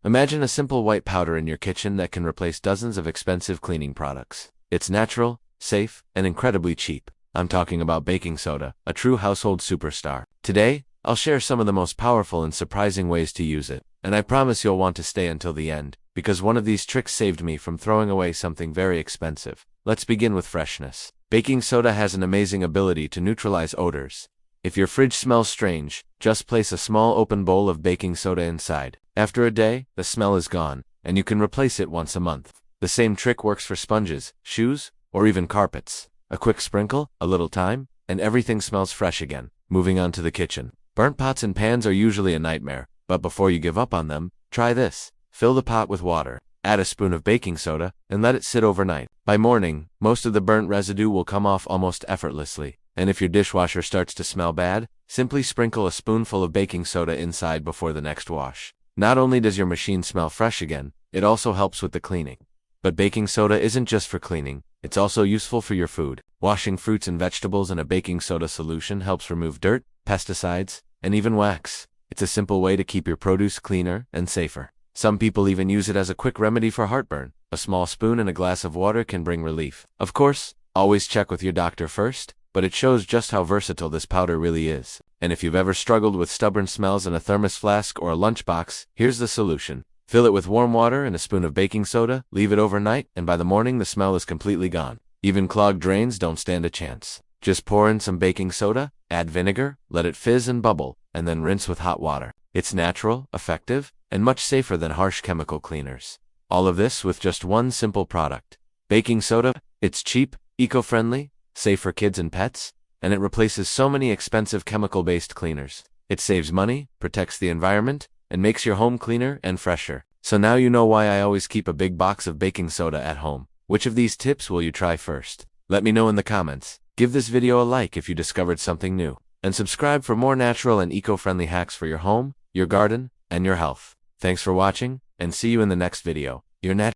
Imagine a simple white powder in your kitchen that can replace dozens of expensive cleaning products. It's natural, safe, and incredibly cheap. I'm talking about baking soda, a true household superstar. Today, I'll share some of the most powerful and surprising ways to use it, and I promise you'll want to stay until the end, because one of these tricks saved me from throwing away something very expensive. Let's begin with freshness. Baking soda has an amazing ability to neutralize odors. If your fridge smells strange, just place a small open bowl of baking soda inside. After a day, the smell is gone, and you can replace it once a month. The same trick works for sponges, shoes, or even carpets. A quick sprinkle, a little time, and everything smells fresh again. Moving on to the kitchen. Burnt pots and pans are usually a nightmare, but before you give up on them, try this. Fill the pot with water, add a spoon of baking soda, and let it sit overnight. By morning, most of the burnt residue will come off almost effortlessly. And if your dishwasher starts to smell bad, simply sprinkle a spoonful of baking soda inside before the next wash. Not only does your machine smell fresh again, it also helps with the cleaning. But baking soda isn't just for cleaning, it's also useful for your food. Washing fruits and vegetables in a baking soda solution helps remove dirt, pesticides, and even wax. It's a simple way to keep your produce cleaner and safer. Some people even use it as a quick remedy for heartburn. A small spoon in a glass of water can bring relief. Of course, always check with your doctor first, but it shows just how versatile this powder really is. And if you've ever struggled with stubborn smells in a thermos flask or a lunchbox, here's the solution. Fill it with warm water and a spoon of baking soda, leave it overnight, and by the morning the smell is completely gone. Even clogged drains don't stand a chance. Just pour in some baking soda, add vinegar, let it fizz and bubble, and then rinse with hot water. It's natural, effective, and much safer than harsh chemical cleaners. All of this with just one simple product. Baking soda. It's cheap, eco-friendly, safe for kids and pets, and it replaces so many expensive chemical-based cleaners. It saves money, protects the environment, and makes your home cleaner and fresher. So now you know why I always keep a big box of baking soda at home. Which of these tips will you try first? Let me know in the comments. Give this video a like if you discovered something new, and subscribe for more natural and eco-friendly hacks for your home, your garden, and your health. Thanks for watching, and see you in the next video. Your